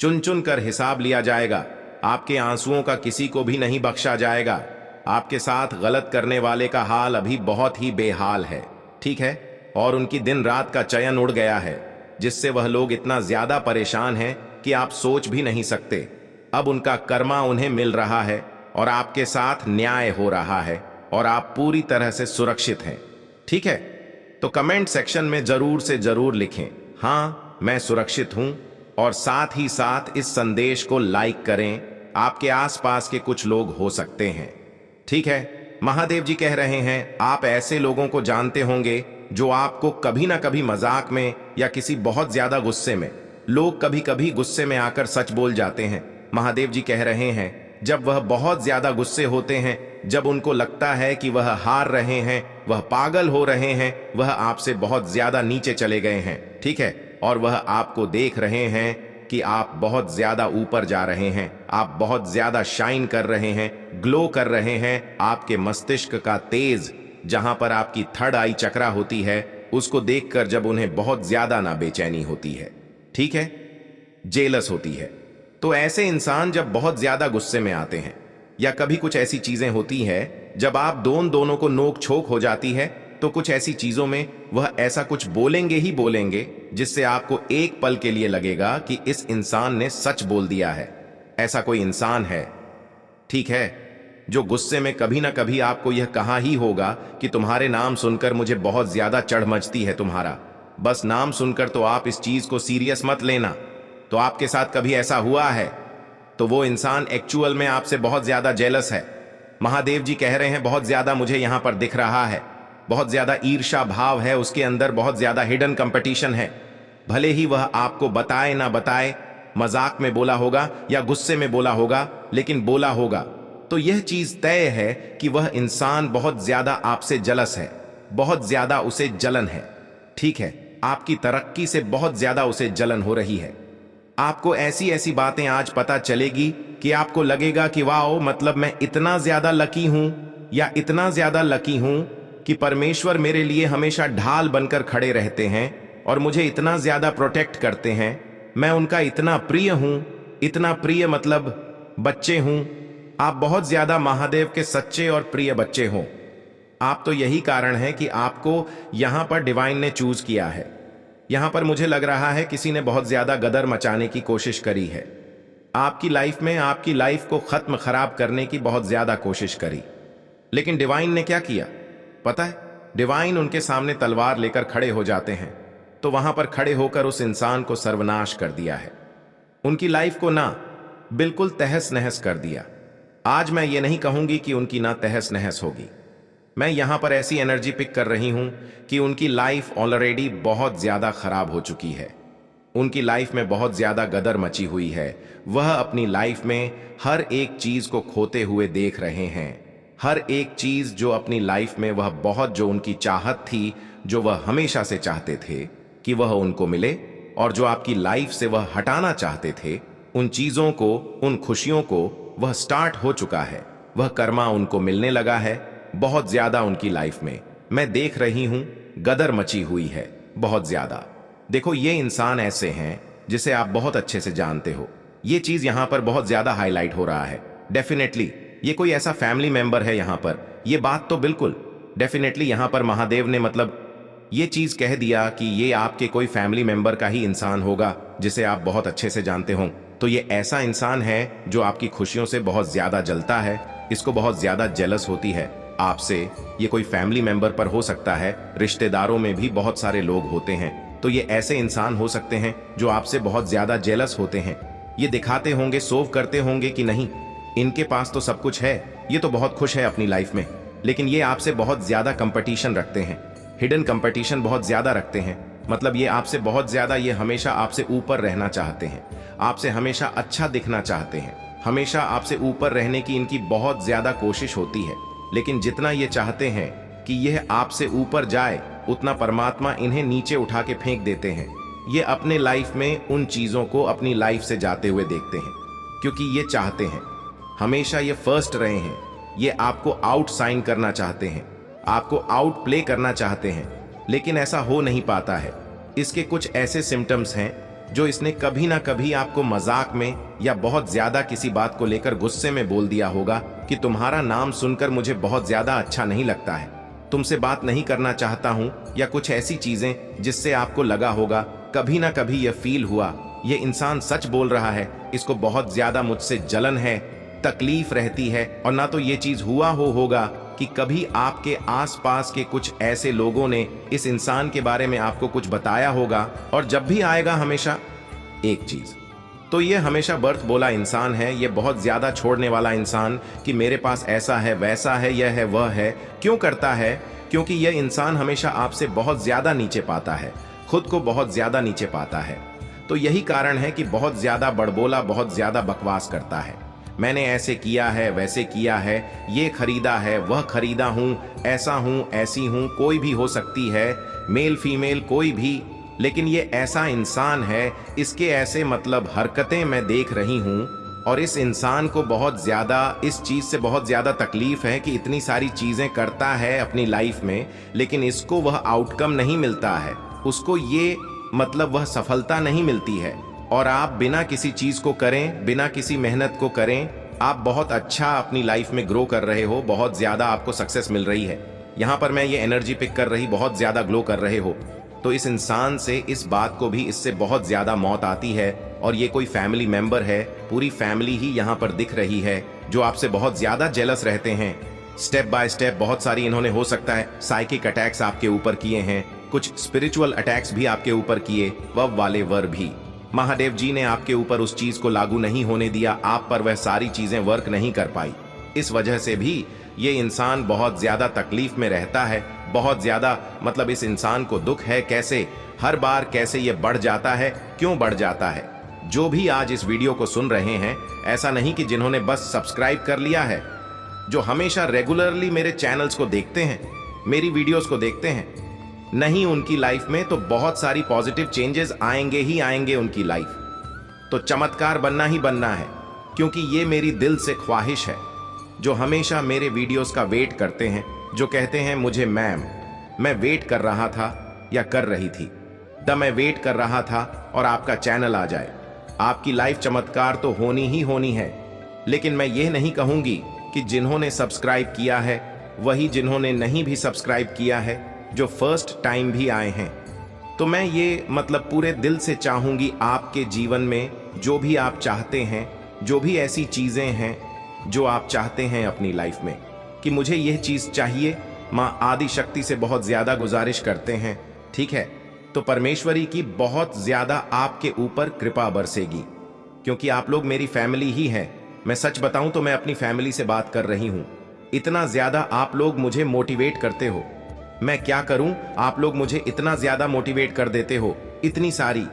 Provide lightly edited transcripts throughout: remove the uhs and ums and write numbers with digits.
चुन चुन कर हिसाब लिया जाएगा। आपके आंसुओं का किसी को भी नहीं बख्शा जाएगा। आपके साथ गलत करने वाले का हाल अभी बहुत ही बेहाल है, ठीक है? और उनकी दिन रात का चयन उड़ गया है, जिससे वह लोग इतना ज्यादा परेशान हैं कि आप सोच भी नहीं सकते। अब उनका कर्मा उन्हें मिल रहा है और आपके साथ न्याय हो रहा है और आप पूरी तरह से सुरक्षित हैं, ठीक है? तो कमेंट सेक्शन में जरूर से जरूर लिखें, हाँ मैं सुरक्षित हूं, और साथ ही साथ इस संदेश को लाइक करें। आपके आसपास के कुछ लोग हो सकते हैं, ठीक है? महादेव जी कह रहे हैं, आप ऐसे लोगों को जानते होंगे जो आपको कभी ना कभी मजाक में या किसी बहुत ज्यादा गुस्से में, लोग कभी कभी गुस्से में आकर सच बोल जाते हैं। महादेव जी कह रहे हैं, जब वह बहुत ज्यादा गुस्से होते हैं, जब उनको लगता है कि वह हार रहे हैं, वह पागल हो रहे हैं, वह आपसे बहुत ज्यादा नीचे चले गए हैं, ठीक है? और वह आपको देख रहे हैं कि आप बहुत ज्यादा ऊपर जा रहे हैं, आप बहुत ज्यादा शाइन कर रहे हैं, ग्लो कर रहे हैं। आपके मस्तिष्क का तेज, जहां पर आपकी थर्ड आई चक्रा होती है, उसको देखकर जब उन्हें बहुत ज्यादा ना बेचैनी होती है, ठीक है, जेलस होती है। तो ऐसे इंसान जब बहुत ज्यादा गुस्से में आते हैं या कभी कुछ ऐसी चीजें होती है जब आप दोनों को नोक छोक हो जाती है, तो कुछ ऐसी चीजों में वह ऐसा कुछ बोलेंगे ही बोलेंगे जिससे आपको एक पल के लिए लगेगा कि इस इंसान ने सच बोल दिया है। ऐसा कोई इंसान है, ठीक है, जो गुस्से में कभी ना कभी आपको यह कहा ही होगा कि तुम्हारे नाम सुनकर मुझे बहुत ज्यादा चढ़ मचती है तुम्हारा, बस नाम सुनकर तो आप इस चीज को सीरियस मत लेना। तो आपके साथ कभी ऐसा हुआ है तो वो इंसान एक्चुअल में आपसे बहुत ज्यादा जेलस है। महादेव जी कह रहे हैं, बहुत ज्यादा मुझे यहां पर दिख रहा है, बहुत ज्यादा ईर्ष्या भाव है उसके अंदर, बहुत ज्यादा हिडन कंपटीशन है। भले ही वह आपको बताए ना बताए, मजाक में बोला होगा या गुस्से में बोला होगा, लेकिन बोला होगा। तो यह चीज तय है कि वह इंसान बहुत ज्यादा आपसे जलस है, बहुत ज्यादा उसे जलन है, ठीक है? आपकी तरक्की से बहुत ज्यादा उसे जलन हो रही है। आपको ऐसी ऐसी बातें आज पता चलेगी कि आपको लगेगा कि वाओ, मतलब मैं इतना ज्यादा लकी हूं या इतना ज्यादा लकी हूं कि परमेश्वर मेरे लिए हमेशा ढाल बनकर खड़े रहते हैं और मुझे इतना ज्यादा प्रोटेक्ट करते हैं। मैं उनका इतना प्रिय हूं, इतना प्रिय मतलब बच्चे हूं। आप बहुत ज्यादा महादेव के सच्चे और प्रिय बच्चे हो। आप तो यही कारण है कि आपको यहां पर डिवाइन ने चूज किया है। यहां पर मुझे लग रहा है किसी ने बहुत ज्यादा गदर मचाने की कोशिश करी है आपकी लाइफ में, आपकी लाइफ को खत्म खराब करने की बहुत ज्यादा कोशिश करी। लेकिन डिवाइन ने क्या किया पता है? डिवाइन उनके सामने तलवार लेकर खड़े हो जाते हैं, तो वहां पर खड़े होकर उस इंसान को सर्वनाश कर दिया है, उनकी लाइफ को ना बिल्कुल तहस नहस कर दिया। आज मैं ये नहीं कहूंगी कि उनकी ना तहस नहस होगी, मैं यहां पर ऐसी एनर्जी पिक कर रही हूं कि उनकी लाइफ ऑलरेडी बहुत ज्यादा खराब हो चुकी है। उनकी लाइफ में बहुत ज्यादा गदर मची हुई है। वह अपनी लाइफ में हर एक चीज को खोते हुए देख रहे हैं, हर एक चीज जो अपनी लाइफ में वह बहुत, जो उनकी चाहत थी, जो वह हमेशा से चाहते थे कि वह उनको मिले, और जो आपकी लाइफ से वह हटाना चाहते थे, उन चीजों को, उन खुशियों को, वह स्टार्ट हो चुका है। वह कर्मा उनको मिलने लगा है बहुत ज्यादा उनकी लाइफ में। मैं देख रही हूं गदर मची हुई है बहुत ज्यादा। देखो, ये इंसान ऐसे हैं जिसे आप बहुत अच्छे से जानते हो। ये चीज यहां पर बहुत ज्यादा हाईलाइट हो रहा है। डेफिनेटली ये कोई ऐसा फैमिली मेंबर है यहां पर, ये बात तो बिल्कुल डेफिनेटली यहां पर महादेव ने मतलब ये चीज कह दिया कि ये आपके कोई फैमिली मेंबर का ही इंसान होगा जिसे आप बहुत अच्छे से जानते हो। तो ये ऐसा इंसान है जो आपकी खुशियों से बहुत ज्यादा जलता है, इसको बहुत ज्यादा जेलस होती है आपसे। ये कोई फैमिली मेंबर पर हो सकता है, रिश्तेदारों में भी बहुत सारे लोग होते हैं। तो ये ऐसे इंसान हो सकते हैं जो आपसे बहुत ज्यादा जेलस होते हैं। ये दिखाते होंगे, सोव करते होंगे कि नहीं इनके पास तो सब कुछ है, ये तो बहुत खुश है अपनी लाइफ में, लेकिन ये आपसे बहुत ज्यादा कंपटीशन रखते हैं, हिडन कंपटीशन बहुत ज्यादा रखते हैं। मतलब ये आपसे बहुत ज्यादा, ये हमेशा आपसे ऊपर रहना चाहते हैं, आपसे हमेशा अच्छा दिखना चाहते हैं, हमेशा आपसे ऊपर रहने की इनकी बहुत ज्यादा कोशिश होती है। लेकिन जितना ये चाहते हैं कि यह आपसे ऊपर जाए, उतना परमात्मा इन्हें नीचे उठा के फेंक देते हैं। ये अपने लाइफ में उन चीजों को अपनी लाइफ से जाते हुए देखते हैं, क्योंकि ये चाहते हैं हमेशा ये फर्स्ट रहे हैं। ये आपको आउट साइन करना चाहते हैं, आपको आउट प्ले करना चाहते हैं, लेकिन ऐसा हो नहीं पाता है। इसके कुछ ऐसे सिम्टम्स हैं जो इसने कभी ना कभी आपको मजाक में या बहुत ज्यादा किसी बात को लेकर गुस्से में बोल दिया होगा कि तुम्हारा नाम सुनकर मुझे बहुत ज्यादा अच्छा नहीं लगता है, तुमसे बात नहीं करना चाहता हूं, या कुछ ऐसी चीजें जिससे आपको लगा होगा कभी ना कभी यह फील हुआ ये इंसान सच बोल रहा है, इसको बहुत ज्यादा मुझसे जलन है, तकलीफ रहती है। और ना तो ये चीज हुआ होगा कि कभी आपके आसपास के कुछ ऐसे लोगों ने इस इंसान के बारे में आपको कुछ बताया होगा, और जब भी आएगा हमेशा एक चीज, तो ये हमेशा बर्थ बोला इंसान है, ये बहुत ज्यादा छोड़ने वाला इंसान कि मेरे पास ऐसा है, वैसा है, यह है, वह है। क्यों करता है? क्योंकि यह इंसान हमेशा आपसे बहुत ज्यादा नीचे पाता है, खुद को बहुत ज्यादा नीचे पाता है। तो यही कारण है कि बहुत ज्यादा बड़बोला, बहुत ज्यादा बकवास करता है। मैंने ऐसे किया है, वैसे किया है, ये खरीदा है, वह खरीदा हूं, ऐसा हूं, ऐसी हूं, कोई भी हो सकती है, मेल फीमेल कोई भी, लेकिन ये ऐसा इंसान है, इसके ऐसे मतलब हरकतें मैं देख रही हूं। और इस इंसान को बहुत ज्यादा इस चीज से बहुत ज्यादा तकलीफ है कि इतनी सारी चीजें करता है अपनी लाइफ में, लेकिन इसको वह आउटकम नहीं मिलता है, उसको ये मतलब वह सफलता नहीं मिलती है। और आप बिना किसी चीज को करें, बिना किसी मेहनत को करें, आप बहुत अच्छा अपनी लाइफ में ग्रो कर रहे हो, बहुत ज्यादा आपको सक्सेस मिल रही है। यहां पर मैं ये एनर्जी पिक कर रही, बहुत ज्यादा ग्लो कर रहे हो, तो इस इंसान से इस बात को भी इससे बहुत ज्यादा मौत आती है। और ये कोई फैमिली मेंबर है, पूरी फैमिली ही यहाँ पर दिख रही है, जो आपसे बहुत ज्यादा जेलस रहते हैं। स्टेप बाय स्टेप बहुत सारी इन्होंने हो सकता है साइकिक अटैक्स आपके ऊपर किए हैं, कुछ स्पिरिचुअल अटैक्स भी आपके ऊपर किए, वह वाले वर भी। महादेव जी ने आपके ऊपर उस चीज को लागू नहीं होने दिया, आप पर वह सारी चीजें वर्क नहीं कर पाई। इस वजह से भी ये इंसान बहुत ज्यादा तकलीफ में रहता है, बहुत ज्यादा मतलब इस इंसान को दुख है कैसे हर बार कैसे ये बढ़ जाता है, क्यों बढ़ जाता है। जो भी आज इस वीडियो को सुन रहे हैं, ऐसा नहीं कि जिन्होंने बस सब्सक्राइब कर लिया है, जो हमेशा रेगुलरली मेरे चैनल्स को देखते हैं, मेरी वीडियोस को देखते हैं, नहीं, उनकी लाइफ में तो बहुत सारी पॉजिटिव चेंजेस आएंगे ही आएंगे उनकी लाइफ। तो चमत्कार बनना ही बनना है, क्योंकि ये मेरी दिल से ख्वाहिश है। जो हमेशा मेरे वीडियोस का वेट करते हैं, जो कहते हैं मुझे मैम, मैं वेट कर रहा था या कर रही थी, तब मैं वेट कर रहा था और आपका चैनल आ जाए। आपकी लाइफ चमत्कार तो होनी ही होनी है, लेकिन मैं ये नहीं कहूंगी कि जिन्होंने सब्सक्राइब किया है वही जिन्होंने नहीं भी सब्सक्राइब किया है, जो फर्स्ट टाइम भी आए हैं। तो मैं ये मतलब पूरे दिल से चाहूंगी आपके जीवन में जो भी आप चाहते हैं, जो भी ऐसी चीजें हैं जो आप चाहते हैं अपनी लाइफ में, कि मुझे यह चीज चाहिए, माँ आदि शक्ति से बहुत ज्यादा गुजारिश करते हैं, ठीक है, तो परमेश्वरी की बहुत ज्यादा आपके ऊपर कृपा बरसेगी, क्योंकि आप लोग मेरी फैमिली ही हैं। मैं सच बताऊं तो मैं अपनी फैमिली से बात कर रही हूं। इतना ज्यादा आप लोग मुझे मोटिवेट करते हो, मैं क्या करूं, आप लोग मुझे इतना ज्यादा मोटिवेट कर देते हो, इतनी सारी,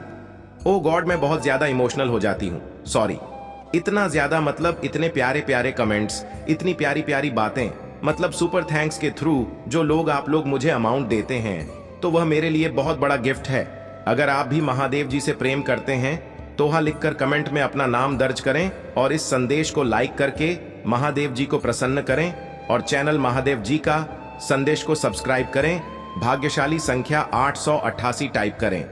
ओ गॉड मैं बहुत ज्यादा इमोशनल हो जाती हूं, सॉरी, इतना ज्यादा मतलब इतने प्यारे प्यारे कमेंट्स, इतनी प्यारी प्यारी बातें, मतलब सुपर थैंक्स के थ्रू जो लोग आप लोग मुझे अमाउंट देते हैं, तो वह मेरे लिए बहुत बड़ा गिफ्ट है। अगर आप भी महादेव जी से प्रेम करते हैं तो वहां लिखकर कमेंट में अपना नाम दर्ज करें और इस संदेश को लाइक करके महादेव जी को प्रसन्न करें और चैनल महादेव जी का संदेश को सब्सक्राइब करें। भाग्यशाली संख्या 888 टाइप करें।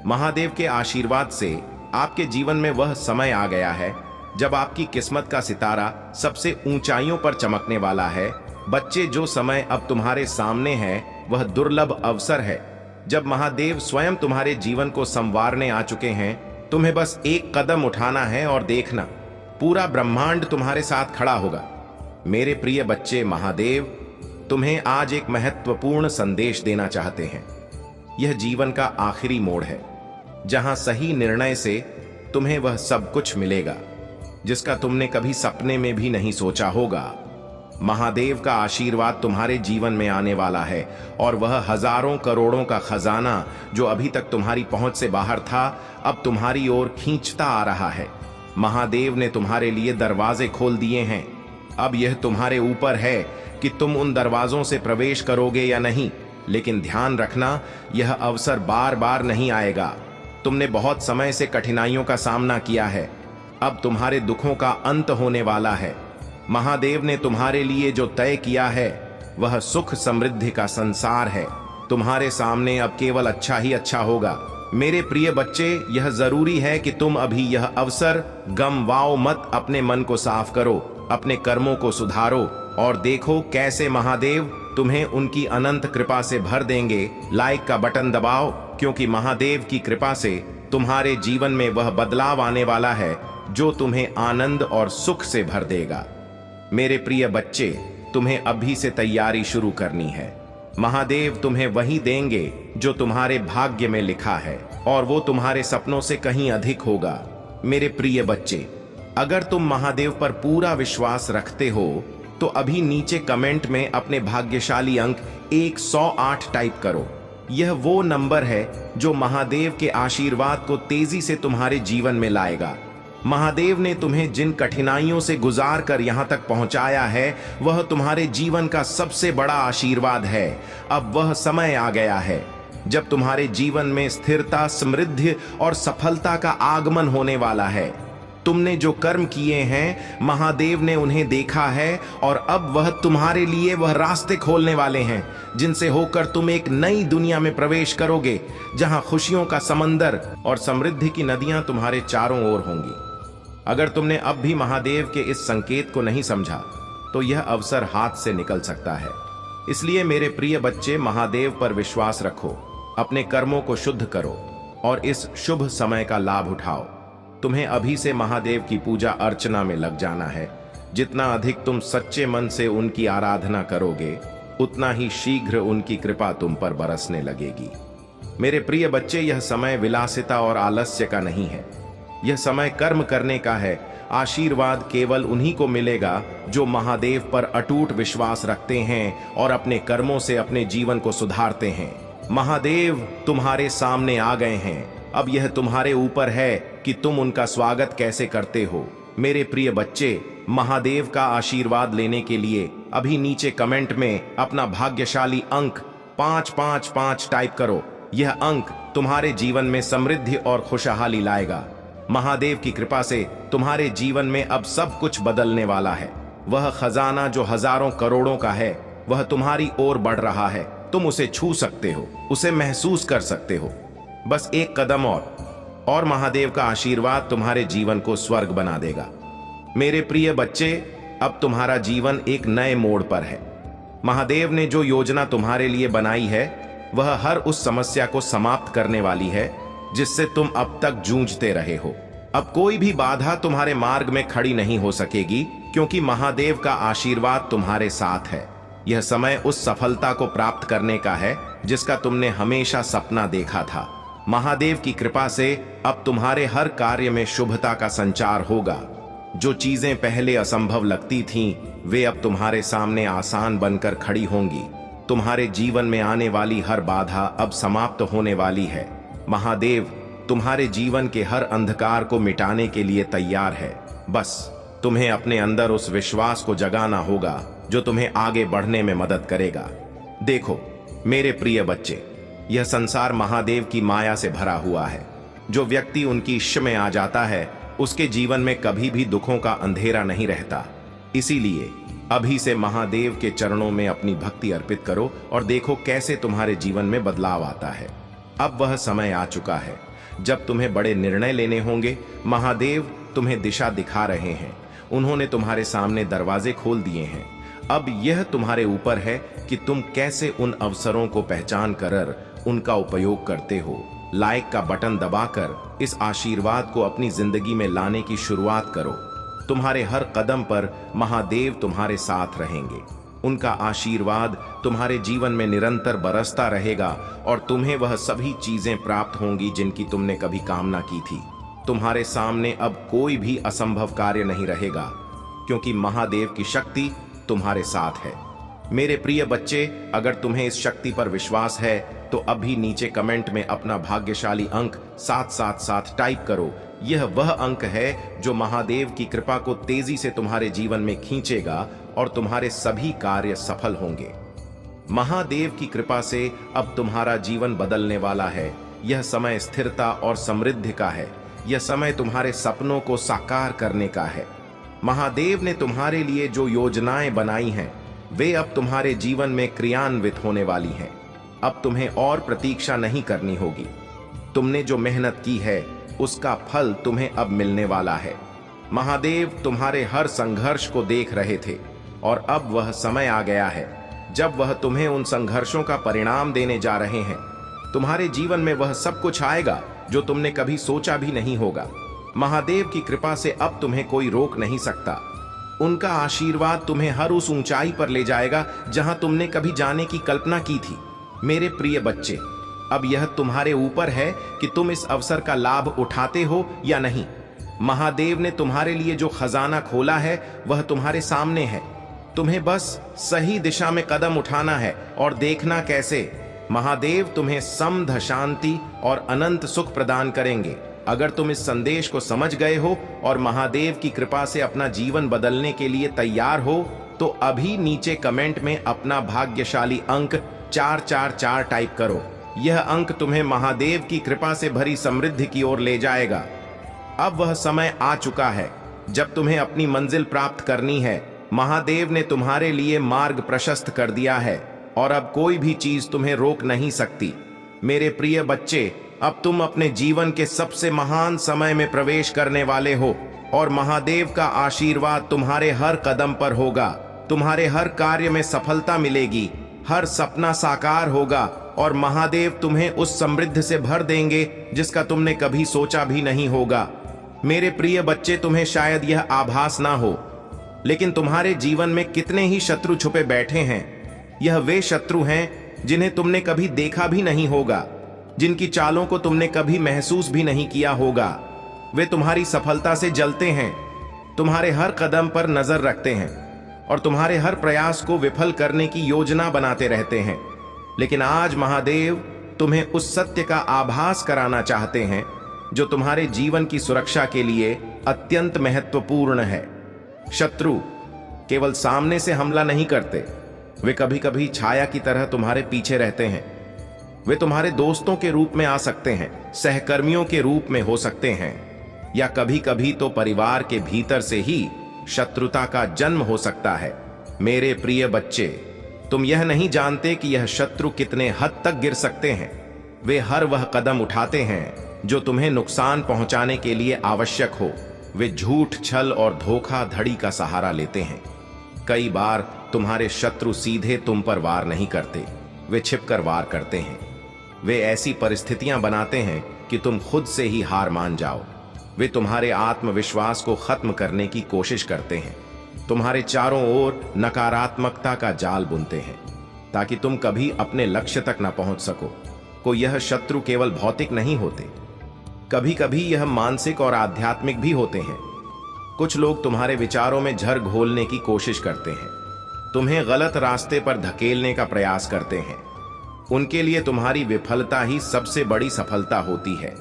महादेव के आशीर्वाद से आपके जीवन में वह समय आ गया है जब आपकी किस्मत का सितारा सबसे ऊंचाइयों पर चमकने वाला है। बच्चे, जो समय अब तुम्हारे सामने है वह दुर्लभ अवसर है जब महादेव स्वयं तुम्हारे जीवन को संवारने आ चुके हैं। तुम्हें बस एक कदम उठाना है और देखना, पूरा ब्रह्मांड तुम्हारे साथ खड़ा होगा। मेरे प्रिय बच्चे, महादेव तुम्हें आज एक महत्वपूर्ण संदेश देना चाहते हैं। यह जीवन का आखिरी मोड़ है जहां सही निर्णय से तुम्हें वह सब कुछ मिलेगा जिसका तुमने कभी सपने में भी नहीं सोचा होगा। महादेव का आशीर्वाद तुम्हारे जीवन में आने वाला है और वह हजारों करोड़ों का खजाना जो अभी तक तुम्हारी पहुंच से बाहर था, अब तुम्हारी ओर खींचता आ रहा है। महादेव ने तुम्हारे लिए दरवाजे खोल दिए हैं। अब यह तुम्हारे ऊपर है कि तुम उन दरवाजों से प्रवेश करोगे या नहीं, लेकिन ध्यान रखना, यह अवसर बार बार नहीं आएगा। तुमने बहुत समय से कठिनाइयों का सामना किया है, अब तुम्हारे दुखों का अंत होने वाला है। महादेव ने तुम्हारे लिए जो तय किया है वह सुख समृद्धि का संसार है। तुम्हारे सामने अब केवल अच्छा ही अच्छा होगा। मेरे प्रिय बच्चे, यह जरूरी है कि तुम अभी यह अवसर गमवाओ मत। अपने मन को साफ करो, अपने कर्मों को सुधारो और देखो कैसे महादेव तुम्हें उनकी अनंत कृपा से भर देंगे। लाइक का बटन दबाओ, क्योंकि महादेव की कृपा से तुम्हारे जीवन में वह बदलाव आने वाला है जो तुम्हें आनंद और सुख से भर देगा। मेरे प्रिय बच्चे, तुम्हें अभी से तैयारी शुरू करनी है। महादेव तुम्हें वही देंगे जो तुम्हारे भाग्य में लिखा है, और वो तुम्हारे सपनों से कहीं अधिक होगा। मेरे प्रिय बच्चे, अगर तुम महादेव पर पूरा विश्वास रखते हो तो अभी नीचे कमेंट में अपने भाग्यशाली अंक 108 टाइप करो। यह वो नंबर है जो महादेव के आशीर्वाद को तेजी से तुम्हारे जीवन में लाएगा। महादेव ने तुम्हें जिन कठिनाइयों से गुजार कर यहां तक पहुंचाया है, वह तुम्हारे जीवन का सबसे बड़ा आशीर्वाद है। अब वह समय आ गया है जब तुम्हारे जीवन में स्थिरता, समृद्धि और सफलता का आगमन होने वाला है। तुमने जो कर्म किए हैं, महादेव ने उन्हें देखा है, और अब वह तुम्हारे लिए वह रास्ते खोलने वाले हैं जिनसे होकर तुम एक नई दुनिया में प्रवेश करोगे, जहां खुशियों का समंदर और समृद्धि की नदियां तुम्हारे चारों ओर होंगी। अगर तुमने अब भी महादेव के इस संकेत को नहीं समझा तो यह अवसर हाथ से निकल सकता है। इसलिए मेरे प्रिय बच्चे, महादेव पर विश्वास रखो, अपने कर्मों को शुद्ध करो और इस शुभ समय का लाभ उठाओ। तुम्हें अभी से महादेव की पूजा अर्चना में लग जाना है। जितना अधिक तुम सच्चे मन से उनकी आराधना करोगे, उतना ही शीघ्र उनकी कृपा तुम पर बरसने लगेगी। मेरे प्रिय बच्चे, यह समय विलासिता और आलस्य का नहीं है, यह समय कर्म करने का है। आशीर्वाद केवल उन्हीं को मिलेगा जो महादेव पर अटूट विश्वास रखते हैं और अपने कर्मों से अपने जीवन को सुधारते हैं। महादेव तुम्हारे सामने आ गए हैं, अब यह तुम्हारे ऊपर है कि तुम उनका स्वागत कैसे करते हो। मेरे प्रिय बच्चे, महादेव का आशीर्वाद लेने के लिए अभी नीचे कमेंट में अपना भाग्यशाली अंक 555 टाइप करो। यह अंक तुम्हारे जीवन में समृद्धि और खुशहाली लाएगा। महादेव की कृपा से तुम्हारे जीवन में अब सब कुछ बदलने वाला है। वह खजाना जो हजारों करोड़ों का है, वह तुम्हारी ओर बढ़ रहा है। तुम उसे छू सकते हो, उसे महसूस कर सकते हो। बस एक कदम और महादेव का आशीर्वाद तुम्हारे जीवन को स्वर्ग बना देगा। मेरे प्रिय बच्चे, अब तुम्हारा जीवन एक नए मोड़ पर है। महादेव ने जो योजना तुम्हारे लिए बनाई है, वह हर उस समस्या को समाप्त करने वाली है जिससे तुम अब तक जूझते रहे हो। अब कोई भी बाधा तुम्हारे मार्ग में खड़ी नहीं हो सकेगी, क्योंकि महादेव का आशीर्वाद तुम्हारे साथ है। यह समय उस सफलता को प्राप्त करने का है जिसका तुमने हमेशा सपना देखा था। महादेव की कृपा से अब तुम्हारे हर कार्य में शुभता का संचार होगा। जो चीजें पहले असंभव लगती थीं, वे अब तुम्हारे सामने आसान बनकर खड़ी होंगी। तुम्हारे जीवन में आने वाली हर बाधा अब समाप्त होने वाली है। महादेव तुम्हारे जीवन के हर अंधकार को मिटाने के लिए तैयार है। बस तुम्हें अपने अंदर उस विश्वास को जगाना होगा जो तुम्हें आगे बढ़ने में मदद करेगा। देखो मेरे प्रिय बच्चे, यह संसार महादेव की माया से भरा हुआ है। जो व्यक्ति उनकी इश्क में आ जाता है, उसके जीवन में कभी भी दुखों का अंधेरा नहीं रहता। इसीलिए अभी से महादेव के चरणों में अपनी भक्ति अर्पित करो और देखो कैसे तुम्हारे जीवन में बदलाव आता है। अब वह समय आ चुका है जब तुम्हें बड़े निर्णय लेने होंगे। महादेव तुम्हें दिशा दिखा रहे हैं, उन्होंने तुम्हारे सामने दरवाजे खोल दिए हैं। अब यह तुम्हारे ऊपर है कि तुम कैसे उन अवसरों को पहचान कर उनका उपयोग करते हो। लाइक का बटन दबाकर इस आशीर्वाद को अपनी जिंदगी में लाने की शुरुआत करो। तुम्हारे हर कदम पर महादेव तुम्हारे साथ रहेंगे। उनका आशीर्वाद तुम्हारे जीवन में निरंतर बरसता रहेगा और तुम्हें वह सभी चीजें प्राप्त होंगी जिनकी तुमने कभी कामना की थी। तुम्हारे सामने अब कोई भी असंभव कार्य नहीं रहेगा, क्योंकि महादेव की शक्ति तुम्हारे साथ है। मेरे प्रिय बच्चे, अगर तुम्हें इस शक्ति पर विश्वास है तो अभी नीचे कमेंट में अपना भाग्यशाली अंक 777 टाइप करो। यह वह अंक है जो महादेव की कृपा को तेजी से तुम्हारे जीवन में खींचेगा और तुम्हारे सभी कार्य सफल होंगे। महादेव की कृपा से अब तुम्हारा जीवन बदलने वाला है। यह समय स्थिरता और समृद्धि का है। यह समय तुम्हारे सपनों को साकार करने का है। महादेव ने तुम्हारे लिए जो योजनाएं बनाई हैं, वे अब तुम्हारे जीवन में क्रियान्वित होने वाली हैं। अब तुम्हें और प्रतीक्षा नहीं करनी होगी। तुमने जो मेहनत की है उसका फल तुम्हें अब मिलने वाला है। महादेव तुम्हारे हर संघर्ष को देख रहे थे और अब वह समय आ गया है जब वह तुम्हें उन संघर्षों का परिणाम देने जा रहे हैं। तुम्हारे जीवन में वह सब कुछ आएगा जो तुमने कभी सोचा भी नहीं होगा। महादेव की कृपा से अब तुम्हें कोई रोक नहीं सकता। उनका आशीर्वाद तुम्हें हर उस ऊंचाई पर ले जाएगा जहां तुमने कभी जाने की कल्पना की थी। मेरे प्रिय बच्चे, अब यह तुम्हारे ऊपर है कि तुम इस अवसर का लाभ उठाते हो या नहीं। महादेव ने तुम्हारे लिए जो खजाना खोला है वह तुम्हारे सामने है। तुम्हें बस सही दिशा में कदम उठाना है और देखना कैसे। महादेव तुम्हें समध शांति और अनंत सुख प्रदान करेंगे। अगर तुम इस संदेश को समझ गए हो और महादेव की कृपा से अपना जीवन बदलने के लिए तैयार हो तो अभी नीचे कमेंट में अपना भाग्यशाली अंक 444 टाइप करो। यह अंक तुम्हें महादेव की कृपा से भरी समृद्धि की ओर ले जाएगा। अब वह समय आ चुका है जब तुम्हें अपनी मंजिल प्राप्त करनी है। महादेव ने तुम्हारे लिए मार्ग प्रशस्त कर दिया है और अब कोई भी चीज तुम्हें रोक नहीं सकती। मेरे प्रिय बच्चे, अब तुम अपने जीवन के सबसे महान समय में प्रवेश करने वाले हो और महादेव का आशीर्वाद तुम्हारे हर कदम पर होगा। तुम्हारे हर कार्य में सफलता मिलेगी, हर सपना साकार होगा और महादेव तुम्हें उस समृद्धि से भर देंगे जिसका तुमने कभी सोचा भी नहीं होगा। मेरे प्रिय बच्चे, तुम्हें शायद यह आभास ना हो, लेकिन तुम्हारे जीवन में कितने ही शत्रु छुपे बैठे हैं। यह वे शत्रु हैं जिन्हें तुमने कभी देखा भी नहीं होगा, जिनकी चालों को तुमने कभी महसूस भी नहीं किया होगा। वे तुम्हारी सफलता से जलते हैं, तुम्हारे हर कदम पर नजर रखते हैं और तुम्हारे हर प्रयास को विफल करने की योजना बनाते रहते हैं। लेकिन आज महादेव तुम्हें उस सत्य का आभास कराना चाहते हैं जो तुम्हारे जीवन की सुरक्षा के लिए अत्यंत महत्वपूर्ण है। शत्रु केवल सामने से हमला नहीं करते, वे कभी कभी छाया की तरह तुम्हारे पीछे रहते हैं। वे तुम्हारे दोस्तों के रूप में आ सकते हैं, सहकर्मियों के रूप में हो सकते हैं, या कभी कभी तो परिवार के भीतर से ही शत्रुता का जन्म हो सकता है। मेरे प्रिय बच्चे, तुम यह नहीं जानते कि यह शत्रु कितने हद तक गिर सकते हैं। वे हर वह कदम उठाते हैं जो तुम्हें नुकसान पहुंचाने के लिए आवश्यक हो। वे झूठ, छल और धोखाधड़ी का सहारा लेते हैं। कई बार तुम्हारे शत्रु सीधे तुम पर वार नहीं करते, वे छिपकर वार करते हैं। वे ऐसी परिस्थितियां बनाते हैं कि तुम खुद से ही हार मान जाओ। वे तुम्हारे आत्मविश्वास को खत्म करने की कोशिश करते हैं, तुम्हारे चारों ओर नकारात्मकता का जाल बुनते हैं ताकि तुम कभी अपने लक्ष्य तक न पहुंच सको। यह शत्रु केवल भौतिक नहीं होते, कभी कभी यह मानसिक और आध्यात्मिक भी होते हैं। कुछ लोग तुम्हारे विचारों में झर घोलने की कोशिश करते हैं, तुम्हें गलत रास्ते पर धकेलने का प्रयास करते हैं। उनके लिए तुम्हारी विफलता ही सबसे बड़ी सफलता होती है।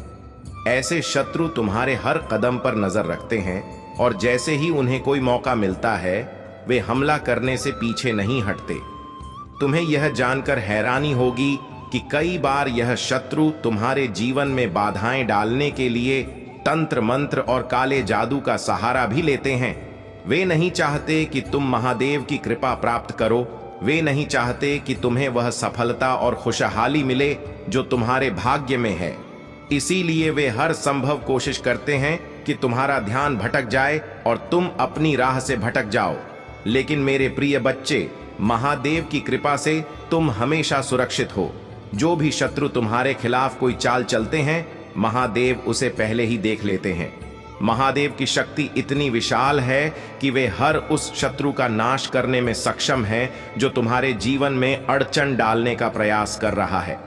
ऐसे शत्रु तुम्हारे हर कदम पर नजर रखते हैं और जैसे ही उन्हें कोई मौका मिलता है वे हमला करने से पीछे नहीं हटते। तुम्हें यह जानकर हैरानी होगी कि कई बार यह शत्रु तुम्हारे जीवन में बाधाएं डालने के लिए तंत्र मंत्र और काले जादू का सहारा भी लेते हैं। वे नहीं चाहते कि तुम महादेव की कृपा प्राप्त करो। वे नहीं चाहते कि तुम्हें वह सफलता और खुशहाली मिले जो तुम्हारे भाग्य में है। इसीलिए वे हर संभव कोशिश करते हैं कि तुम्हारा ध्यान भटक जाए और तुम अपनी राह से भटक जाओ। लेकिन मेरे प्रिय बच्चे, महादेव की कृपा से तुम हमेशा सुरक्षित हो। जो भी शत्रु तुम्हारे खिलाफ कोई चाल चलते हैं, महादेव उसे पहले ही देख लेते हैं। महादेव की शक्ति इतनी विशाल है कि वे हर उस शत्रु का नाश करने में सक्षम हैं जो तुम्हारे जीवन में अड़चन डालने का प्रयास कर रहा है।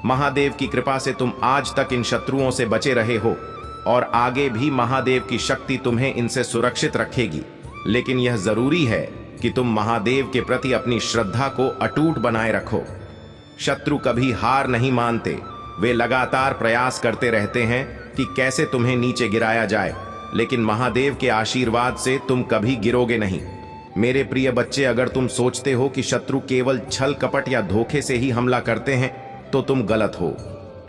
महादेव की कृपा से तुम आज तक इन शत्रुओं से बचे रहे हो और आगे भी महादेव की शक्ति तुम्हें इनसे सुरक्षित रखेगी। लेकिन यह जरूरी है कि तुम महादेव के प्रति अपनी श्रद्धा को अटूट बनाए रखो। शत्रु कभी हार नहीं मानते, वे लगातार प्रयास करते रहते हैं कि कैसे तुम्हें नीचे गिराया जाए, लेकिन महादेव के आशीर्वाद से तुम कभी गिरोगे नहीं। मेरे प्रिय बच्चे, अगर तुम सोचते हो कि शत्रु केवल छल कपट या धोखे से ही हमला करते हैं तो तुम गलत हो।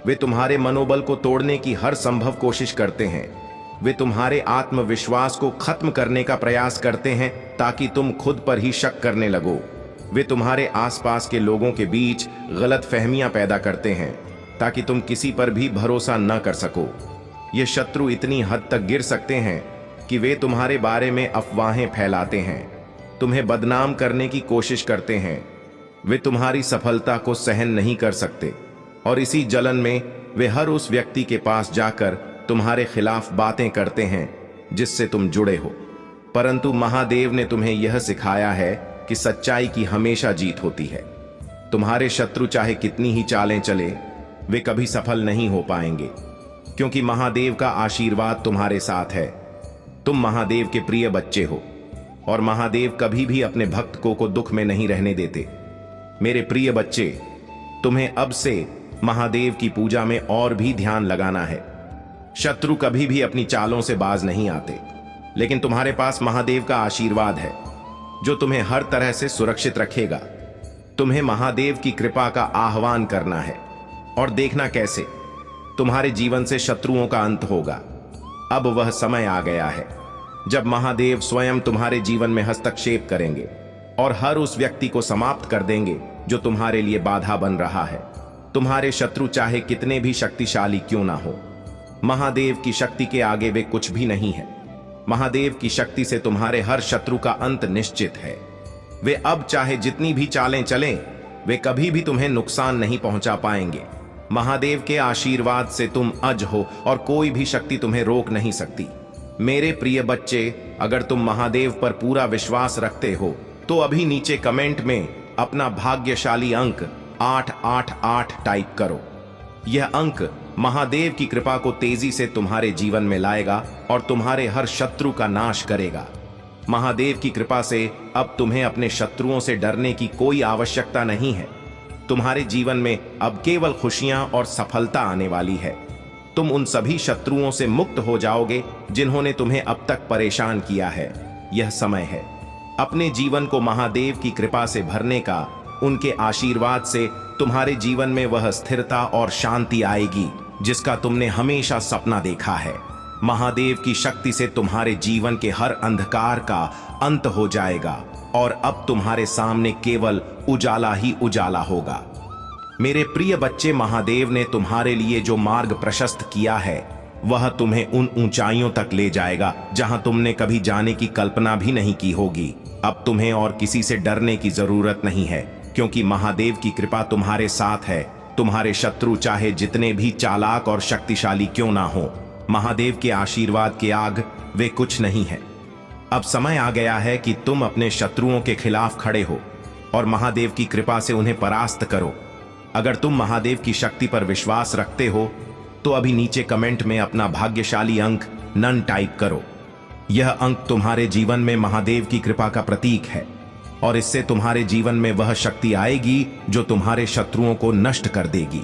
वे तुम्हारे मनोबल को तोड़ने की हर संभव कोशिश करते हैं। वे तुम्हारे आत्मविश्वास को खत्म करने का प्रयास करते हैं ताकि तुम खुद पर ही शक करने लगो। वे तुम्हारे आसपास के लोगों के बीच गलत फहमियां पैदा करते हैं। ताकि तुम किसी पर भी भरोसा न कर सको। ये शत्रु इतनी हद तक गिर सकते हैं कि वे तुम्हारे बारे में अफवाहें फैलाते हैं, तुम्हें बदनाम करने की कोशिश करते हैं। वे तुम्हारी सफलता को सहन नहीं कर सकते और इसी जलन में वे हर उस व्यक्ति के पास जाकर तुम्हारे खिलाफ बातें करते हैं जिससे तुम जुड़े हो। परंतु महादेव ने तुम्हें यह सिखाया है कि सच्चाई की हमेशा जीत होती है। तुम्हारे शत्रु चाहे कितनी ही चालें चले, वे कभी सफल नहीं हो पाएंगे, क्योंकि महादेव का आशीर्वाद तुम्हारे साथ है। तुम महादेव के प्रिय बच्चे हो और महादेव कभी भी अपने भक्त को दुख में नहीं रहने देते। मेरे प्रिय बच्चे, तुम्हें अब से महादेव की पूजा में और भी ध्यान लगाना है। शत्रु कभी भी अपनी चालों से बाज नहीं आते, लेकिन तुम्हारे पास महादेव का आशीर्वाद है जो तुम्हें हर तरह से सुरक्षित रखेगा। तुम्हें महादेव की कृपा का आह्वान करना है और देखना कैसे तुम्हारे जीवन से शत्रुओं का अंत होगा। अब वह समय आ गया है जब महादेव स्वयं तुम्हारे जीवन में हस्तक्षेप करेंगे और हर उस व्यक्ति को समाप्त कर देंगे जो तुम्हारे लिए बाधा बन रहा है। तुम्हारे शत्रु चाहे कितने भी शक्तिशाली क्यों ना हो, महादेव की शक्ति के आगे वे कुछ भी नहीं है। महादेव की शक्ति से तुम्हारे हर शत्रु का अंत निश्चित है। वे अब चाहे जितनी भी चालें चलें, वे कभी भी तुम्हें नुकसान नहीं पहुंचा पाएंगे। महादेव के आशीर्वाद से तुम अज हो और कोई भी शक्ति तुम्हें रोक नहीं सकती। मेरे प्रिय बच्चे, अगर तुम महादेव पर पूरा विश्वास रखते हो तो अभी नीचे कमेंट में अपना भाग्यशाली अंक 888 टाइप करो। यह अंक महादेव की कृपा को तेजी से तुम्हारे जीवन में लाएगा और तुम्हारे हर शत्रु का नाश करेगा। महादेव की कृपा से अब तुम्हें अपने शत्रुओं से डरने की कोई आवश्यकता नहीं है। तुम्हारे जीवन में अब केवल खुशियां और सफलता आने वाली है। तुम उन सभी शत्रुओं से मुक्त हो जाओगे जिन्होंने तुम्हें अब तक परेशान किया है। यह समय है अपने जीवन को महादेव की कृपा से भरने का। उनके आशीर्वाद से तुम्हारे जीवन में वह स्थिरता और शांति आएगी जिसका तुमने हमेशा सपना देखा है। महादेव की शक्ति से तुम्हारे जीवन के हर अंधकार का अंत हो जाएगा और अब तुम्हारे सामने केवल उजाला ही उजाला होगा। मेरे प्रिय बच्चे, महादेव ने तुम्हारे लिए जो मार्ग प्रशस्त किया है वह तुम्हें उन ऊंचाइयों तक ले जाएगा जहां तुमने कभी जाने की कल्पना भी नहीं की होगी। अब तुम्हें और किसी से डरने की जरूरत नहीं है, क्योंकि महादेव की कृपा तुम्हारे साथ है। तुम्हारे शत्रु चाहे जितने भी चालाक और शक्तिशाली क्यों ना हो, महादेव के आशीर्वाद के आग वे कुछ नहीं है। अब समय आ गया है कि तुम अपने शत्रुओं के खिलाफ खड़े हो और महादेव की कृपा से उन्हें परास्त करो। अगर तुम महादेव की शक्ति पर विश्वास रखते हो तो अभी नीचे कमेंट में अपना भाग्यशाली अंक नन टाइप करो। यह अंक तुम्हारे जीवन में महादेव की कृपा का प्रतीक है और इससे तुम्हारे जीवन में वह शक्ति आएगी जो तुम्हारे शत्रुओं को नष्ट कर देगी।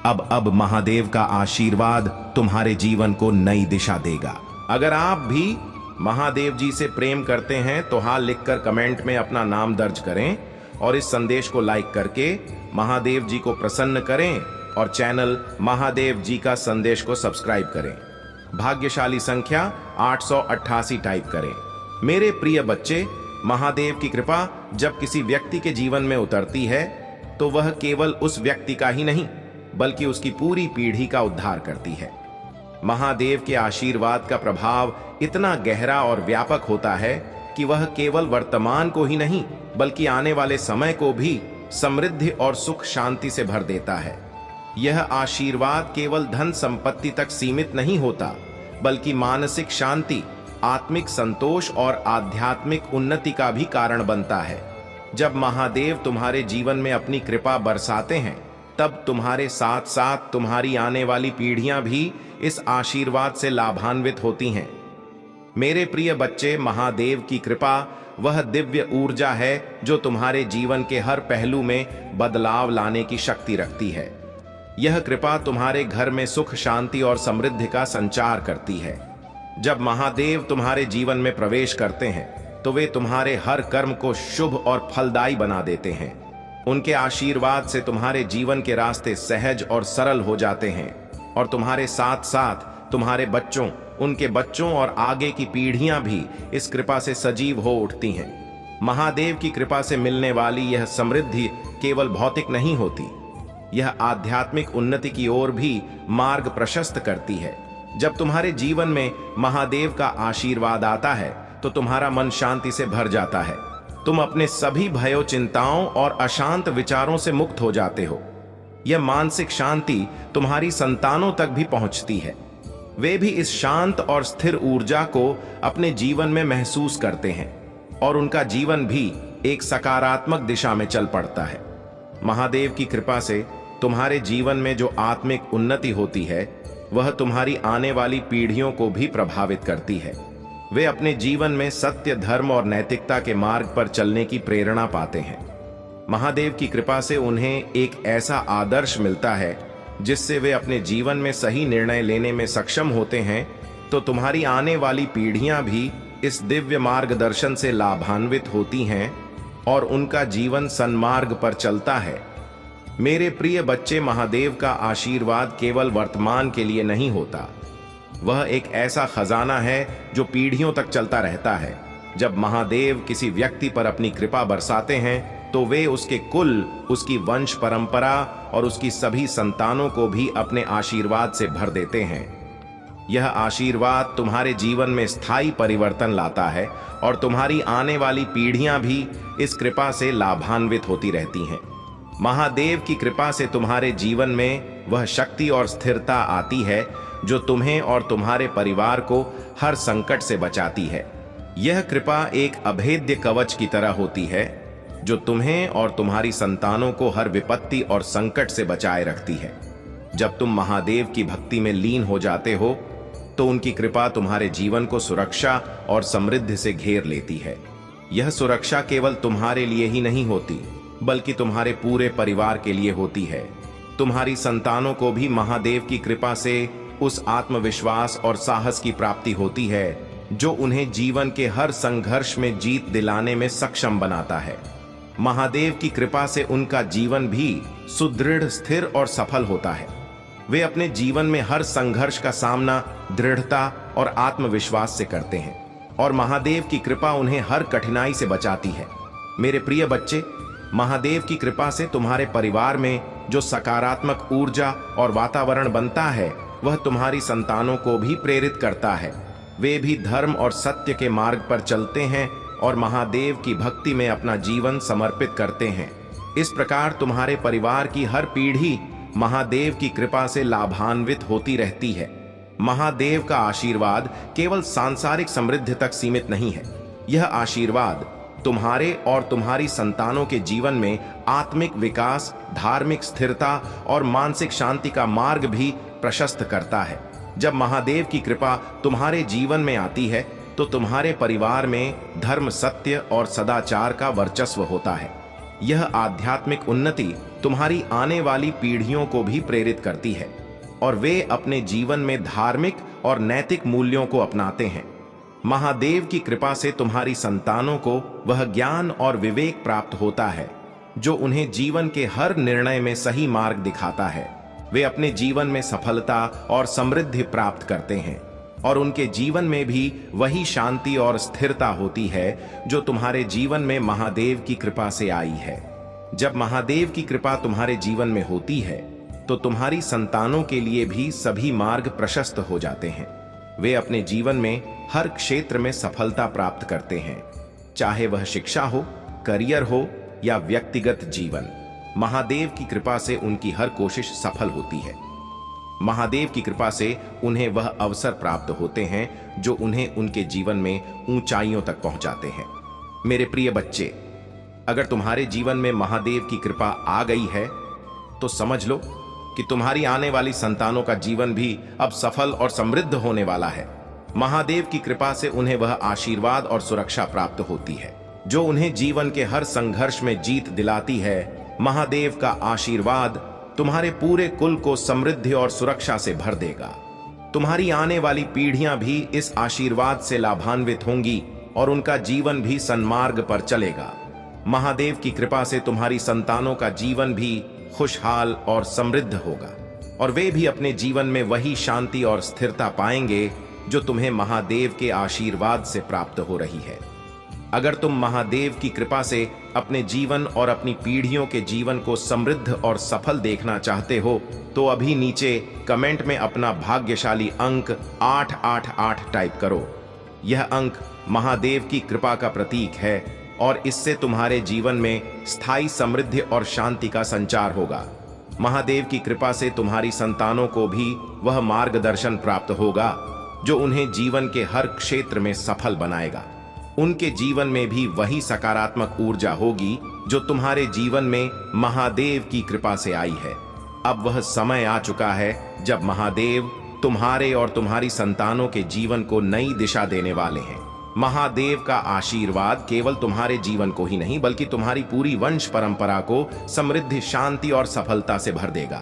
अब महादेव का आशीर्वाद तुम्हारे जीवन को नई दिशा देगा। अगर आप भी महादेव जी से प्रेम करते हैं तो हाँ लिखकर कमेंट में अपना नाम दर्ज करें और इस संदेश को लाइक करके महादेव जी को प्रसन्न करें और चैनल महादेव जी का संदेश को सब्सक्राइब करें। भाग्यशाली संख्या 888 टाइप करें। मेरे प्रिय बच्चे, महादेव की कृपा जब किसी व्यक्ति के जीवन में उतरती है तो वह केवल उस व्यक्ति का ही नहीं बल्कि उसकी पूरी पीढ़ी का उद्धार करती है। महादेव के आशीर्वाद का प्रभाव इतना गहरा और व्यापक होता है कि वह केवल वर्तमान को ही नहीं बल्कि आने वाले समय को भी समृद्धि और सुख शांति से भर देता है। यह आशीर्वाद केवल धन संपत्ति तक सीमित नहीं होता बल्कि मानसिक शांति, आत्मिक संतोष और आध्यात्मिक उन्नति का भी कारण बनता है। जब महादेव तुम्हारे जीवन में अपनी कृपा बरसाते हैं तब तुम्हारे साथ साथ तुम्हारी आने वाली पीढ़ियां भी इस आशीर्वाद से लाभान्वित होती हैं। मेरे प्रिय बच्चे, महादेव की कृपा वह दिव्य ऊर्जा है जो तुम्हारे जीवन के हर पहलू में बदलाव लाने की शक्ति रखती है। यह कृपा तुम्हारे घर में सुख, शांति और समृद्धि का संचार करती है। जब महादेव तुम्हारे जीवन में प्रवेश करते हैं तो वे तुम्हारे हर कर्म को शुभ और फलदायी बना देते हैं। उनके आशीर्वाद से तुम्हारे जीवन के रास्ते सहज और सरल हो जाते हैं और तुम्हारे साथ साथ तुम्हारे बच्चों, उनके बच्चों और आगे की पीढ़ियां भी इस कृपा से सजीव हो उठती हैं। महादेव की कृपा से मिलने वाली यह समृद्धि केवल भौतिक नहीं होती यह आध्यात्मिक उन्नति की ओर भी मार्ग प्रशस्त करती है। जब तुम्हारे जीवन में महादेव का आशीर्वाद आता है तो तुम्हारा मन शांति से भर जाता है। तुम अपने सभी भयों, चिंताओं और अशांत विचारों से मुक्त हो जाते हो। यह मानसिक शांति तुम्हारी संतानों तक भी पहुंचती है। वे भी इस शांत और स्थिर ऊर्जा को अपने जीवन में महसूस करते हैं और उनका जीवन भी एक सकारात्मक दिशा में चल पड़ता है। महादेव की कृपा से तुम्हारे जीवन में जो आत्मिक उन्नति होती है वह तुम्हारी आने वाली पीढ़ियों को भी प्रभावित करती है। वे अपने जीवन में सत्य, धर्म और नैतिकता के मार्ग पर चलने की प्रेरणा पाते हैं। महादेव की कृपा से उन्हें एक ऐसा आदर्श मिलता है जिससे वे अपने जीवन में सही निर्णय लेने में सक्षम होते हैं। तो तुम्हारी आने वाली पीढ़ियां भी इस दिव्य मार्गदर्शन से लाभान्वित होती हैं और उनका जीवन सन्मार्ग पर चलता है। मेरे प्रिय बच्चे, महादेव का आशीर्वाद केवल वर्तमान के लिए नहीं होता, वह एक ऐसा खजाना है जो पीढ़ियों तक चलता रहता है। जब महादेव किसी व्यक्ति पर अपनी कृपा बरसाते हैं तो वे उसके कुल, उसकी वंश परंपरा और उसकी सभी संतानों को भी अपने आशीर्वाद से भर देते हैं। यह आशीर्वाद तुम्हारे जीवन में स्थायी परिवर्तन लाता है और तुम्हारी आने वाली पीढ़ियां भी इस कृपा से लाभान्वित होती रहती हैं। महादेव की कृपा से तुम्हारे जीवन में वह शक्ति और स्थिरता आती है जो तुम्हें और तुम्हारे परिवार को हर संकट से बचाती है। यह कृपा एक अभेद्य कवच की तरह होती है जो तुम्हें और तुम्हारी संतानों को हर विपत्ति और संकट से बचाए रखती है। जब तुम महादेव की भक्ति में लीन हो जाते हो तो उनकी कृपा तुम्हारे जीवन को सुरक्षा और समृद्धि से घेर लेती है। यह सुरक्षा केवल तुम्हारे लिए ही नहीं होती बल्कि तुम्हारे पूरे परिवार के लिए होती है। तुम्हारी संतानों को भी महादेव की कृपा से उस आत्मविश्वास और साहस की प्राप्ति होती है जो उन्हें जीवन के हर संघर्ष में जीत दिलाने में सक्षम बनाता है। महादेव की कृपा से उनका जीवन भी सुदृढ़, स्थिर और सफल होता है। वे अपने जीवन में हर संघर्ष का सामना दृढ़ता और आत्मविश्वास से करते हैं और महादेव की कृपा उन्हें हर कठिनाई से बचाती है। मेरे प्रिय बच्चे, महादेव की कृपा से तुम्हारे परिवार में जो सकारात्मक ऊर्जा और वातावरण बनता है वह तुम्हारी संतानों को भी प्रेरित करता है। वे भी धर्म और सत्य के मार्ग पर चलते हैं और महादेव की भक्ति में अपना जीवन समर्पित करते हैं। इस प्रकार तुम्हारे परिवार की हर पीढ़ी महादेव की कृपा से लाभान्वित होती रहती है। महादेव का आशीर्वाद केवल सांसारिक समृद्धि तक सीमित नहीं है। यह आशीर्वाद तुम्हारे और तुम्हारी संतानों के जीवन में आत्मिक विकास, धार्मिक स्थिरता और मानसिक शांति का मार्ग भी प्रशस्त करता है। जब महादेव की कृपा तुम्हारे जीवन में आती है तो तुम्हारे परिवार में धर्म, सत्य और सदाचार का वर्चस्व होता है। यह आध्यात्मिक उन्नति तुम्हारी आने वाली पीढ़ियों को भी प्रेरित करती है और वे अपने जीवन में धार्मिक और नैतिक मूल्यों को अपनाते हैं। महादेव की कृपा से तुम्हारी संतानों को वह ज्ञान और विवेक प्राप्त होता है जो उन्हें जीवन के हर निर्णय में सही मार्ग दिखाता है। वे अपने जीवन में सफलता और समृद्धि प्राप्त करते हैं और उनके जीवन में भी वही शांति और स्थिरता होती है जो तुम्हारे जीवन में महादेव की कृपा से आई है। जब महादेव की कृपा तुम्हारे जीवन में होती है तो तुम्हारी संतानों के लिए भी सभी मार्ग प्रशस्त हो जाते हैं। वे अपने जीवन में हर क्षेत्र में सफलता प्राप्त करते हैं, चाहे वह शिक्षा हो, करियर हो या व्यक्तिगत जीवन। महादेव की कृपा से उनकी हर कोशिश सफल होती है। महादेव की कृपा से उन्हें वह अवसर प्राप्त होते हैं जो उन्हें उनके जीवन में ऊंचाइयों तक पहुंचाते हैं। मेरे प्रिय बच्चे, अगर तुम्हारे जीवन में महादेव की कृपा आ गई है तो समझ लो कि तुम्हारी आने वाली संतानों का जीवन भी अब सफल और समृद्ध होने वाला है। महादेव की कृपा से उन्हें वह आशीर्वाद और सुरक्षा प्राप्त होती है जो उन्हें जीवन के हर संघर्ष में जीत दिलाती है। महादेव का आशीर्वाद तुम्हारे पूरे कुल को समृद्धि और सुरक्षा से भर देगा। तुम्हारी आने वाली पीढ़ियां भी इस आशीर्वाद से लाभान्वित होंगी और उनका जीवन भी सन्मार्ग पर चलेगा। महादेव की कृपा से तुम्हारी संतानों का जीवन भी खुशहाल और समृद्ध होगा और वे भी अपने जीवन में वही शांति और स्थिरता पाएंगे जो तुम्हें महादेव के आशीर्वाद से प्राप्त हो रही है। अगर तुम महादेव की कृपा से अपने जीवन और अपनी पीढ़ियों के जीवन को समृद्ध और सफल देखना चाहते हो तो अभी नीचे कमेंट में अपना भाग्यशाली अंक 888 टाइप करो। यह अंक महादेव की कृपा का प्रतीक है और इससे तुम्हारे जीवन में स्थायी समृद्धि और शांति का संचार होगा। महादेव की कृपा से तुम्हारी संतानों को भी वह मार्गदर्शन प्राप्त होगा जो उन्हें जीवन के हर क्षेत्र में सफल बनाएगा। उनके जीवन में भी वही सकारात्मक ऊर्जा होगी जो तुम्हारे जीवन में महादेव की कृपा से आई है। अब वह समय आ चुका है जब महादेव तुम्हारे और तुम्हारी संतानों के जीवन को नई दिशा देने वाले हैं। महादेव का आशीर्वाद केवल तुम्हारे जीवन को ही नहीं बल्कि तुम्हारी पूरी वंश परंपरा को समृद्धि, शांति और सफलता से भर देगा।